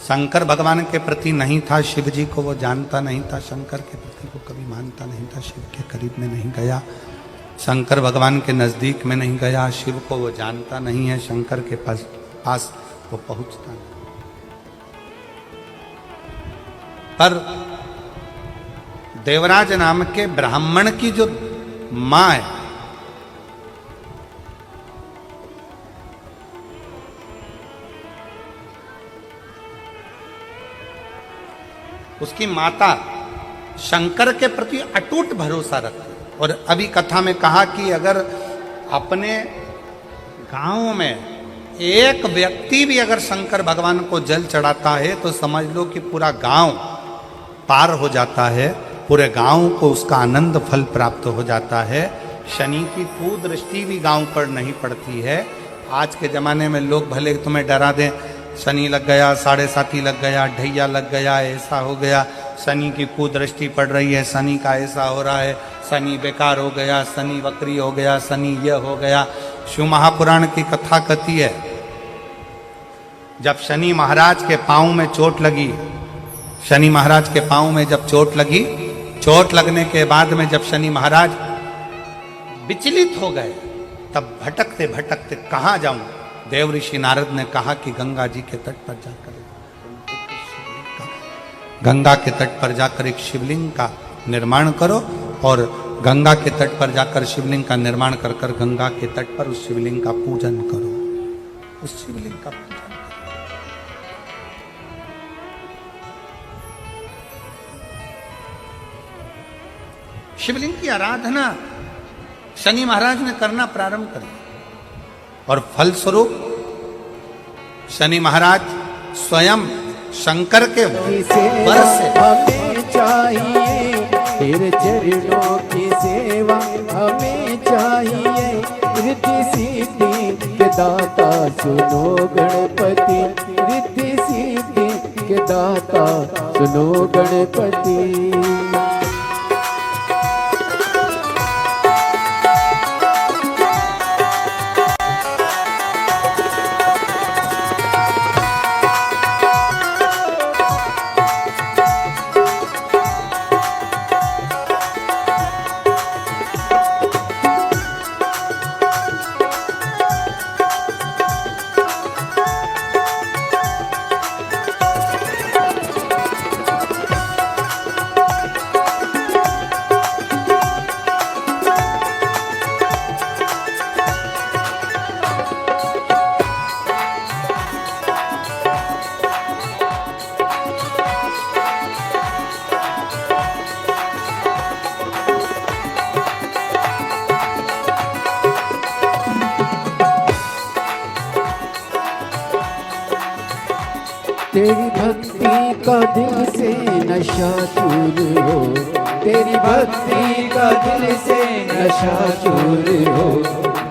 शंकर भगवान के प्रति नहीं था। शिव जी को वो जानता नहीं था, शंकर के प्रति को कभी मानता नहीं था। शिव के करीब में नहीं गया, शंकर भगवान के नजदीक में नहीं गया। शिव को वो जानता नहीं है, शंकर के पास वो पहुंचता नहीं। पर देवराज नाम के ब्राह्मण की जो मां है, उसकी माता शंकर के प्रति अटूट भरोसा रखती। और अभी कथा में कहा कि अगर अपने गांव में एक व्यक्ति भी अगर शंकर भगवान को जल चढ़ाता है तो समझ लो कि पूरा गांव पार हो जाता है, पूरे गांव को उसका आनंद फल प्राप्त हो जाता है। शनि की कुदृष्टि भी गांव पर नहीं पड़ती है। आज के जमाने में लोग भले तुम्हें डरा दें, शनि लग गया, 7.5 लग गया, ढैया लग गया, ऐसा हो गया, शनि की कुदृष्टि पड़ रही है, शनि का ऐसा हो रहा है, शनि बेकार हो गया, शनि वक्री हो गया, शनि यह हो गया। शिव महापुराण की कथा कहती है, जब शनि महाराज के पांव में चोट लगी, शनि महाराज के पांव में जब चोट लगी, चोट लगने के बाद में जब शनि महाराज विचलित हो गए, तब भटकते भटकते कहाँ जाऊं, देव ऋषि नारद ने कहा कि गंगा जी के तट पर जाकर, गंगा के तट पर जाकर एक शिवलिंग का निर्माण करो और गंगा के तट पर जाकर शिवलिंग का निर्माण कर कर गंगा के तट पर उस शिवलिंग का पूजन करो, उस शिवलिंग का पूजन करो। शिवलिंग की आराधना शनि महाराज ने करना प्रारंभ कर दिया और फलस्वरूप शनि महाराज स्वयं शंकर के वर से हमें चाहिए, तेरे चरणों की सेवा हमें चाहिए। रिद्धि सिद्धि के दाता सुनो गणपति, रिद्धि सिद्धि के दाता सुनो गणपति। तेरी भक्ति का दिल से नशा चूर हो, तेरी भक्ति का दिल से नशा चूर हो।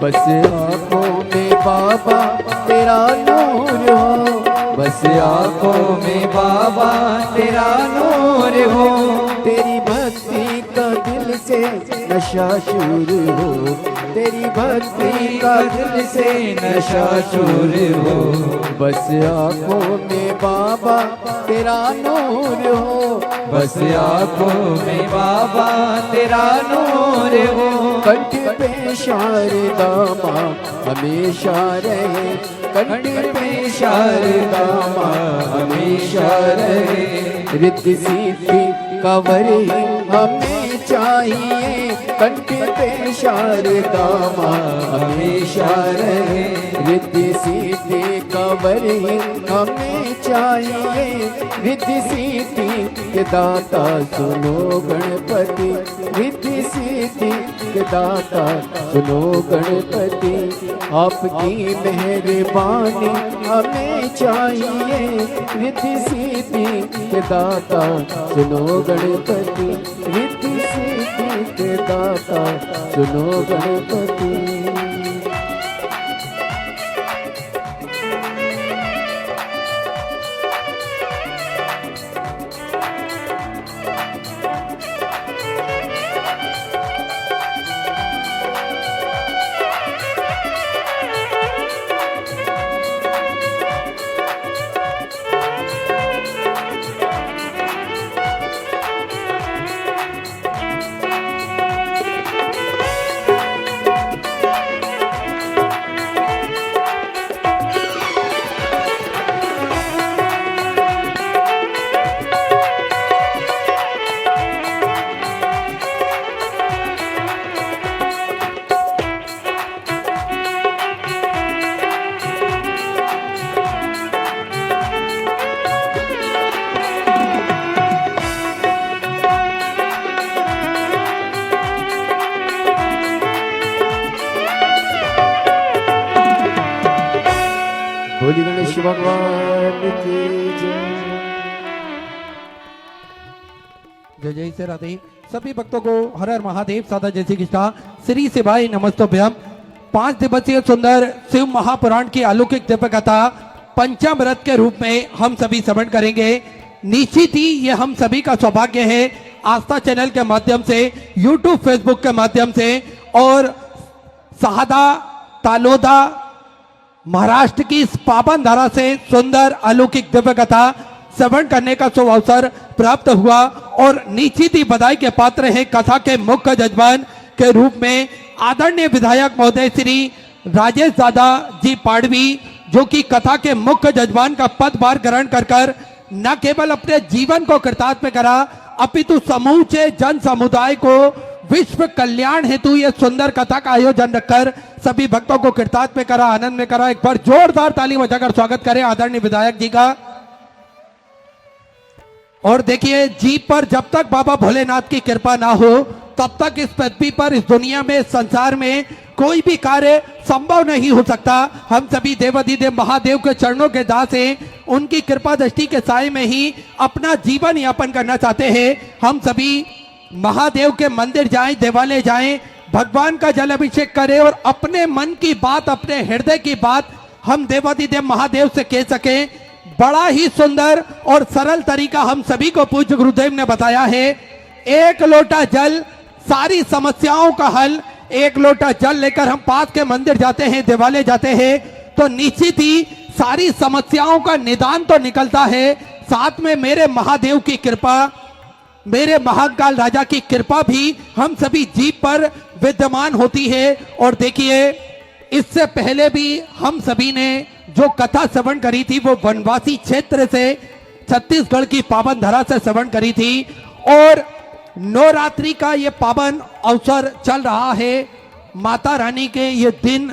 बस आँखों में बाबा तेरा नूर हो, बस आँखों में बाबा तेरा नूर हो। तेरी भक्ति का दिल से नशा चूर हो, तेरी भक्ति का दिल से नशा चूर हो। बस आँखों में बाबा तेरा नूर हो, बस आँखों में बाबा तेरा नूर हो। कंठ पे शारदा माँ हमेशा रहे, कंठ पे शारदा माँ हमेशा रहे। रिद्धि सिद्धि कवर हमें चाहिए, कंठ पे शारदा माँ हमेशा रहे। रिद्धि सिद्धि कवर हमें चाहिए, रिद्धि सिद्धि के दाता सुनो गणपति, रिद्धि सिद्धि के दाता सुनो गणपति। आपकी मेहरबानी हमें चाहिए, रिद्धि सिद्धि के दाता सुनो गणपति, रिद्धि सिद्धि के दाता सुनो गणपति। बोली गणेश भगवान की जय। जय जय से राधे। सभी भक्तों को हर हर महादेव, सादा जय श्री कृष्णा, श्री शिवाय नमस्तोभ्यम। 5 दिवसीय सुंदर शिव महापुराण की अलौकिक दिव्य कथा पंचामृत के रूप में हम सभी श्रवण करेंगे। निश्चित ही ये हम सभी का सौभाग्य है आस्था चैनल के माध्यम से, यूट्यूब फेसबुक के माध्यम से और सहादा तालोदा महाराष्ट्र की इस पावन धारा से सुंदर अलौकिक दिव्य कथा श्रवण करने का शुभ अवसर प्राप्त हुआ। और निश्चित ही बधाई के पात्र हैं कथा के मुख्य जजमान के रूप में आदरणीय विधायक महोदय श्री राजेश दादा जी पाड़वी, जो कि कथा के मुख्य जजमान का पदभार ग्रहण कर न केवल अपने जीवन को कृतार्थ में करा, अपितु समूचे जन समुदाय को विश्व कल्याण हेतु ये सुंदर कथा का आयोजन रखकर सभी भक्तों को कृतार्थ में करा, आनंद में करा। एक बार जोरदार ताली बजाकर स्वागत करें आदरणीय विधायक जी का। और देखिए, जीप पर जब तक बाबा भोलेनाथ की कृपा ना हो तब तक इस पृथ्वी पर, इस दुनिया में, इस संसार में कोई भी कार्य संभव नहीं हो सकता। हम सभी देवाधिदेव महादेव के चरणों के दास हैं, उनकी कृपा दृष्टि के साए में ही अपना जीवन यापन करना चाहते हैं। हम सभी महादेव के मंदिर जाएं, देवालय जाएं, भगवान का जल अभिषेक करें और अपने मन की बात, अपने हृदय की बात हम देवाधिदेव महादेव से कह सकें। बड़ा ही सुंदर और सरल तरीका हम सभी को पूज्य गुरुदेव ने बताया है। एक लोटा जल सारी समस्याओं का हल। एक लोटा जल लेकर हम पास के मंदिर जाते हैं, देवालय जाते हैं, तो निश्चित ही सारी समस्याओं का निदान तो निकलता है। साथ में मेरे महादेव की कृपा, मेरे महाकाल राजा की कृपा भी हम सभी जीव पर विद्यमान होती है। और देखिए, इससे पहले भी हम सभी ने जो कथा श्रवण करी थी वो वनवासी क्षेत्र से, छत्तीसगढ़ की पावन धरा से श्रवण करी थी। और नवरात्रि का ये पावन अवसर चल रहा है। माता रानी के ये दिन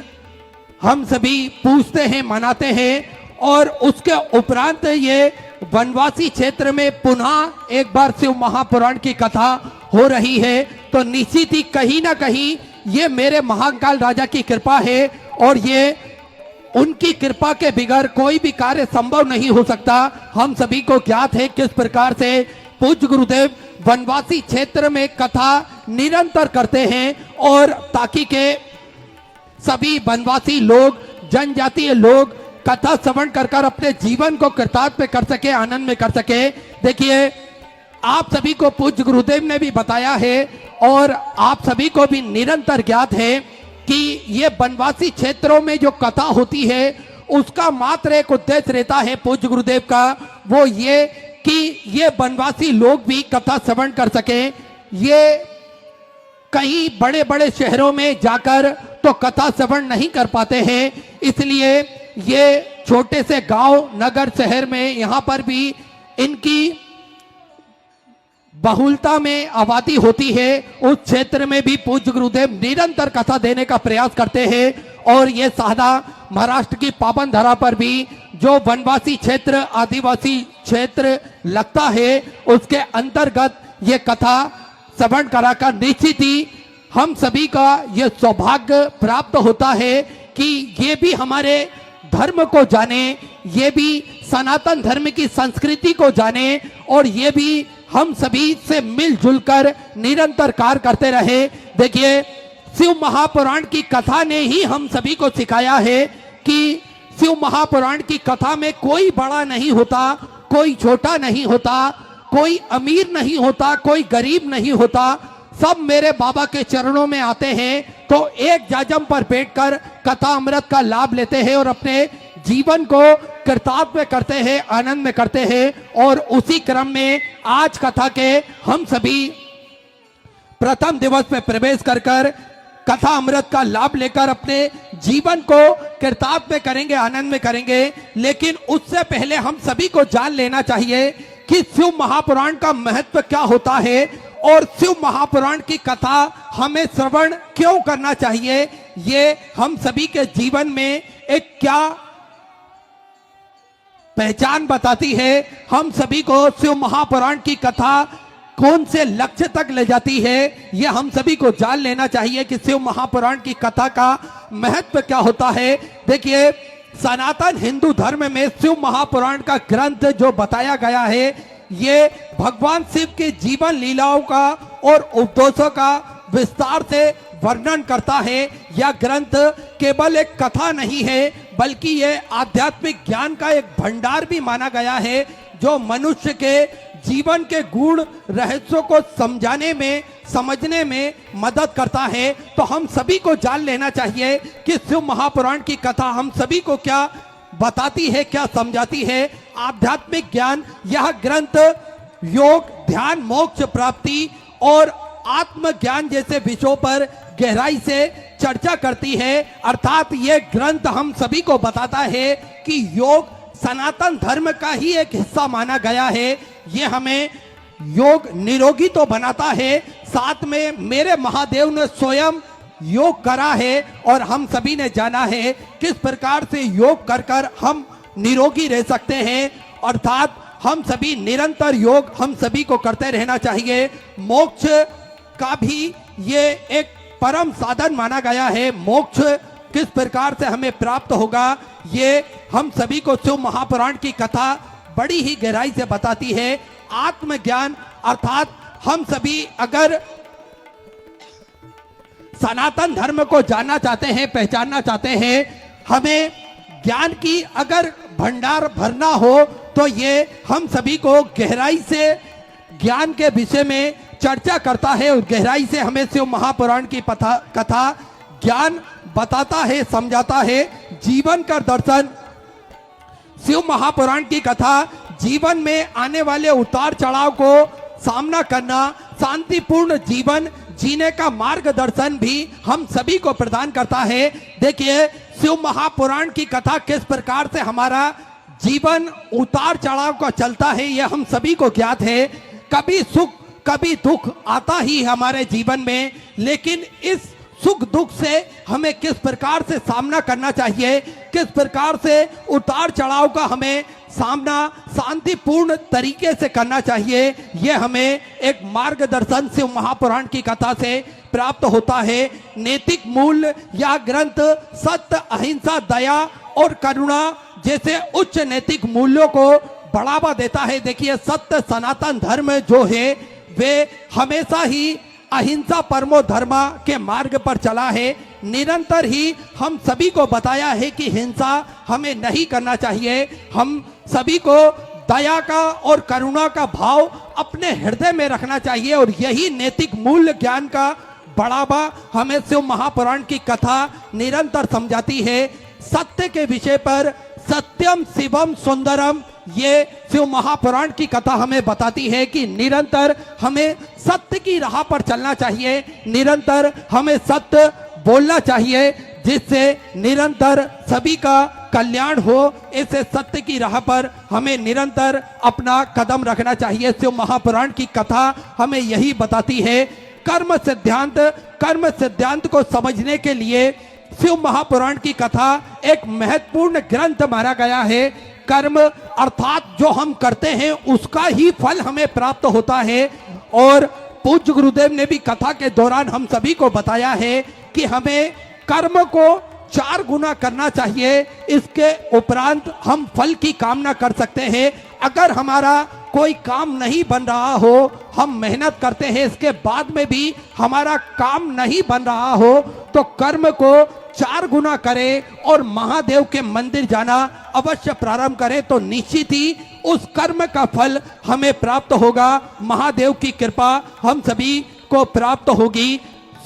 हम सभी पूजते हैं, मनाते हैं। और उसके उपरांत ये वनवासी क्षेत्र में पुनः एक बार शिव महापुराण की कथा हो रही है। तो निश्चित ही कहीं ना कहीं ये मेरे महाकाल राजा की कृपा है। और ये उनकी कृपा के बिगैर कोई भी कार्य संभव नहीं हो सकता। हम सभी को ज्ञात है किस प्रकार से पूज्य गुरुदेव वनवासी क्षेत्र में कथा निरंतर करते हैं और ताकि के सभी वनवासी लोग, जनजातीय लोग कथा श्रवण कर अपने जीवन को कृतार्थ में कर सके, आनंद में कर सके। देखिए, आप सभी को पूज्य गुरुदेव ने भी बताया है और आप सभी को भी निरंतर ज्ञात है कि ये वनवासी क्षेत्रों में जो कथा होती है उसका मात्र एक उद्देश्य रहता है पूज्य गुरुदेव का, वो ये कि ये वनवासी लोग भी कथा श्रवण कर सके। ये कहीं बड़े बड़े शहरों में जाकर तो कथा श्रवण नहीं कर पाते हैं, इसलिए ये छोटे से गांव, नगर, शहर में यहाँ पर भी इनकी बहुलता में आबादी होती है। उस क्षेत्र में भी पूज्य गुरुदेव निरंतर कथा देने का प्रयास करते हैं और ये साधा महाराष्ट्र की पावन धरा पर भी जो वनवासी क्षेत्र, आदिवासी क्षेत्र लगता है उसके अंतर्गत ये कथा श्रवण कराकर निश्चित ही हम सभी का ये सौभाग्य प्राप्त होता है कि ये भी हमारे धर्म को जाने, ये भी सनातन धर्म की संस्कृति को जाने और ये भी हम सभी से मिलजुल कर निरंतर कार्य करते रहे। देखिए, शिव महापुराण की कथा ने ही हम सभी को सिखाया है कि शिव महापुराण की कथा में कोई बड़ा नहीं होता, कोई छोटा नहीं होता, कोई अमीर नहीं होता, कोई गरीब नहीं होता, सब मेरे बाबा के चरणों में आते हैं तो एक जाजम पर बैठकर कथा अमृत का लाभ लेते हैं और अपने जीवन को कृतार्थ में करते हैं, आनंद में करते हैं। और उसी क्रम में आज कथा के हम सभी प्रथम दिवस में प्रवेश कर कथा अमृत का लाभ लेकर अपने जीवन को कृतार्थ में करेंगे, आनंद में करेंगे। लेकिन उससे पहले हम सभी को जान लेना चाहिए कि शिव महापुराण का महत्व क्या होता है और शिव महापुराण की कथा हमें श्रवण क्यों करना चाहिए, ये हम सभी के जीवन में एक क्या पहचान बताती है। हम सभी को शिव महापुराण की कथा कौन से लक्ष्य तक ले जाती है, यह हम सभी को जान लेना चाहिए कि शिव महापुराण की कथा का महत्व क्या होता है। देखिए, सनातन हिंदू धर्म में शिव महापुराण का ग्रंथ जो बताया गया है ये भगवान शिव के जीवन लीलाओं का और उपदेशों का विस्तार से वर्णन करता है। यह ग्रंथ केवल एक कथा नहीं है बल्कि यह आध्यात्मिक ज्ञान का एक भंडार भी माना गया है जो मनुष्य के जीवन के गुण रहस्यों को समझाने में, समझने में मदद करता है। तो हम सभी को जान लेना चाहिए कि शिव महापुराण की कथा हम सभी को क्या बताती है, क्या समझाती है। आध्यात्मिक ज्ञान, यह ग्रंथ योग, ध्यान, मोक्ष प्राप्ति और आत्मज्ञान जैसे विषयों पर गहराई से चर्चा करती है। अर्थात ये ग्रंथ हम सभी को बताता है कि योग सनातन धर्म का ही एक हिस्सा माना गया है। ये हमें योग निरोगी तो बनाता है, साथ में मेरे महादेव ने स्वयं योग करा है और हम सभी ने जाना है किस प्रकार से योग कर हम निरोगी रह सकते हैं। अर्थात हम सभी निरंतर योग हम सभी को करते रहना चाहिए। मोक्ष का भी ये एक परम साधन माना गया है। मोक्ष किस प्रकार से हमें प्राप्त होगा ये हम सभी को शिव महापुराण की कथा बड़ी ही गहराई से बताती है। आत्मज्ञान अर्थात हम सभी अगर सनातन धर्म को जानना चाहते हैं, पहचानना चाहते हैं, हमें ज्ञान की अगर भंडार भरना हो तो ये हम सभी को गहराई से ज्ञान के विषय में चर्चा करता है और गहराई से हमें शिव महापुराण की कथा ज्ञान बताता है, समझाता है। जीवन का दर्शन, शिव महापुराण की कथा जीवन में आने वाले उतार चढ़ाव को सामना करना, शांतिपूर्ण जीवन जीने का मार्गदर्शन भी हम सभी को प्रदान करता है। देखिए, शिव महापुराण की कथा किस प्रकार से हमारा जीवन उतार चढ़ाव का चलता है यह हम सभी को ज्ञात है। कभी सुख कभी दुख आता ही हमारे जीवन में, लेकिन इस सुख दुख से हमें किस प्रकार से सामना करना चाहिए, किस प्रकार से उतार चढ़ाव का हमें सामना शांतिपूर्ण तरीके से करना चाहिए। यह हमें एक मार्गदर्शन शिव महापुराण की कथा से प्राप्त होता है। नैतिक मूल्य या ग्रंथ सत्य, अहिंसा, दया और करुणा जैसे उच्च नैतिक मूल्यों को बढ़ावा देता है। देखिए, सत्य सनातन धर्म जो है वे हमेशा ही अहिंसा परमो धर्मा के मार्ग पर चला है। निरंतर ही हम सभी को बताया है कि हिंसा हमें नहीं करना चाहिए। हम सभी को दया का और करुणा का भाव अपने हृदय में रखना चाहिए और यही नैतिक मूल्य ज्ञान का बढ़ावा हमें शिव महापुराण की कथा निरंतर समझाती है। सत्य के विषय पर सत्यम शिवम सुंदरम, ये शिव महापुराण की कथा हमें बताती है कि निरंतर हमें सत्य की राह पर चलना चाहिए, निरंतर हमें सत्य बोलना चाहिए, जिससे निरंतर सभी का कल्याण हो। ऐसे सत्य की राह पर हमें निरंतर अपना कदम रखना चाहिए। शिव महापुराण की कथा हमें यही बताती है। कर्म सिद्धांत को समझने के लिए शिव महापुराण की कथा एक महत्वपूर्ण ग्रंथ माना गया है। कर्म अर्थात जो हम करते हैं उसका ही फल हमें प्राप्त होता है। और पूज्य गुरुदेव ने भी कथा के दौरान हम सभी को बताया है कि हमें कर्म को 4 गुना करना चाहिए, इसके उपरांत हम फल की कामना कर सकते हैं। अगर हमारा कोई काम नहीं बन रहा हो, हम मेहनत करते हैं, इसके बाद में भी हमारा काम नहीं बन रहा हो, तो कर्म को 4 गुना करें और महादेव के मंदिर जाना अवश्य प्रारंभ करें, तो निश्चित ही उस कर्म का फल हमें प्राप्त होगा। महादेव की कृपा हम सभी को प्राप्त होगी।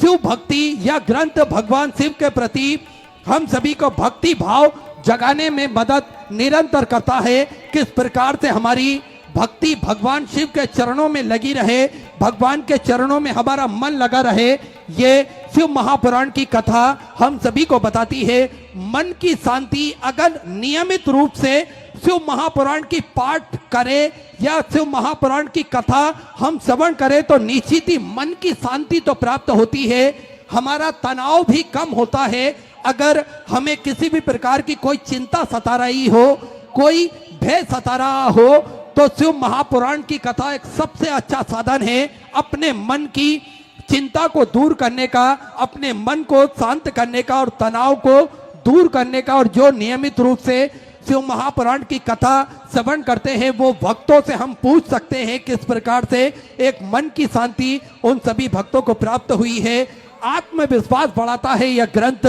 शिव भक्ति या ग्रंथ भगवान शिव के प्रति हम सभी को भक्ति भाव जगाने में मदद निरंतर करता है। किस प्रकार से हमारी भक्ति भगवान शिव के चरणों में लगी रहे, भगवान के चरणों में हमारा मन लगा रहे, ये शिव महापुराण की कथा हम सभी को बताती है। मन की शांति अगर नियमित रूप से शिव महापुराण की पाठ करें या शिव महापुराण की कथा हम श्रवण करें तो निश्चित ही मन की शांति तो प्राप्त होती है, हमारा तनाव भी कम होता है। अगर हमें किसी भी प्रकार की कोई चिंता सता रही हो, कोई भय सता रहा हो, तो शिव महापुराण की कथा एक सबसे अच्छा साधन है अपने मन की चिंता को दूर करने का, अपने मन को शांत करने का और तनाव को दूर करने का। और जो नियमित रूप से शिव महापुराण की कथा श्रवण करते हैं वो भक्तों से हम पूछ सकते हैं किस प्रकार से एक मन की शांति उन सभी भक्तों को प्राप्त हुई है। आत्मविश्वास बढ़ाता है यह ग्रंथ।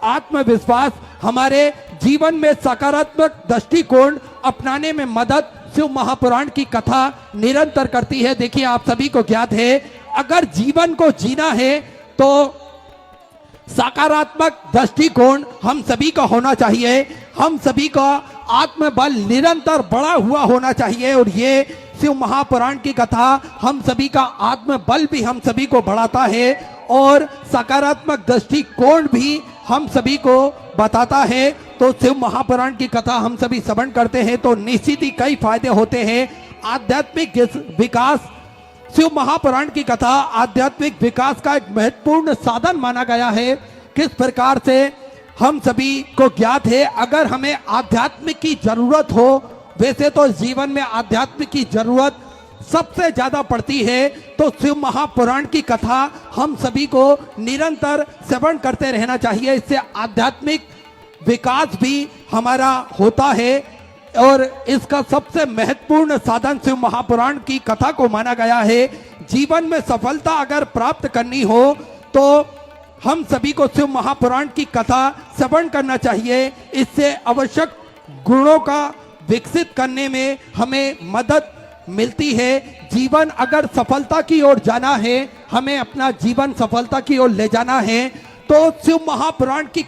आत्मविश्वास हमारे जीवन में सकारात्मक दृष्टिकोण अपनाने में मदद शिव महापुराण की कथा निरंतर करती है। देखिए, आप सभी को ज्ञात है, अगर जीवन को जीना है तो सकारात्मक दृष्टिकोण हम सभी का होना चाहिए। हम सभी का आत्मबल निरंतर बढ़ा हुआ होना चाहिए और ये शिव महापुराण की कथा हम सभी का आत्मबल भी हम सभी को बढ़ाता है और सकारात्मक दृष्टिकोण भी हम सभी को बताता है। तो शिव महापुराण की कथा हम सभी श्रवण करते हैं तो निश्चित ही कई फायदे होते हैं। आध्यात्मिक विकास, शिव महापुराण की कथा आध्यात्मिक विकास का एक महत्वपूर्ण साधन माना गया है। किस प्रकार से हम सभी को ज्ञात है, अगर हमें आध्यात्मिक की जरूरत हो, वैसे तो जीवन में आध्यात्मिक की जरूरत सबसे ज्यादा पड़ती है, तो शिव महापुराण की कथा हम सभी को निरंतर श्रवण करते रहना चाहिए। इससे आध्यात्मिक विकास भी हमारा होता है और इसका सबसे महत्वपूर्ण साधन शिव महापुराण की कथा को माना गया है। जीवन में सफलता अगर प्राप्त करनी हो तो हम सभी को शिव महापुराण की कथा श्रवण करना चाहिए। इससे आवश्यक गुणों का विकसित करने में हमें मदद मिलती है। जीवन अगर सफलता की ओर जाना है, हमें अपना जीवन सफलता की ओर ले जाना है, तो शिव महापुराण की